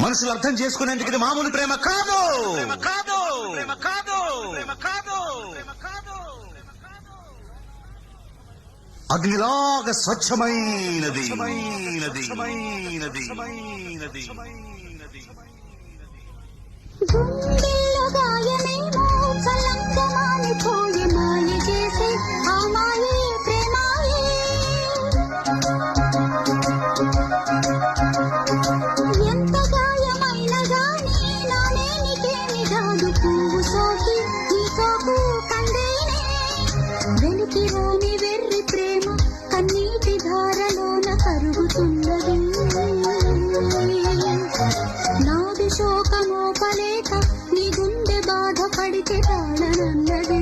మనుషులు అర్థం చేసుకునేందుకు ఇది మామూలు ప్రేమ కాదు. అగ్నిలాగా స్వచ్ఛమైనది. గుండెల్లో గాయమేమో చల్లంగా మానిపోయే మాయ చేసే ఆ మాయే ప్రేమాయే. ఎంత గాయమైనా గానీ నానే నీకేమి రాదు పువ్వు సోకి నీ సోకు కందేనే. వెలికి రాని వెర్రి ప్రేమ కన్నీటి ధారలోన కరుగుతున్నది. నాది శోకమోపలేక నీ గుండె బాధపడితే తాళనన్నది.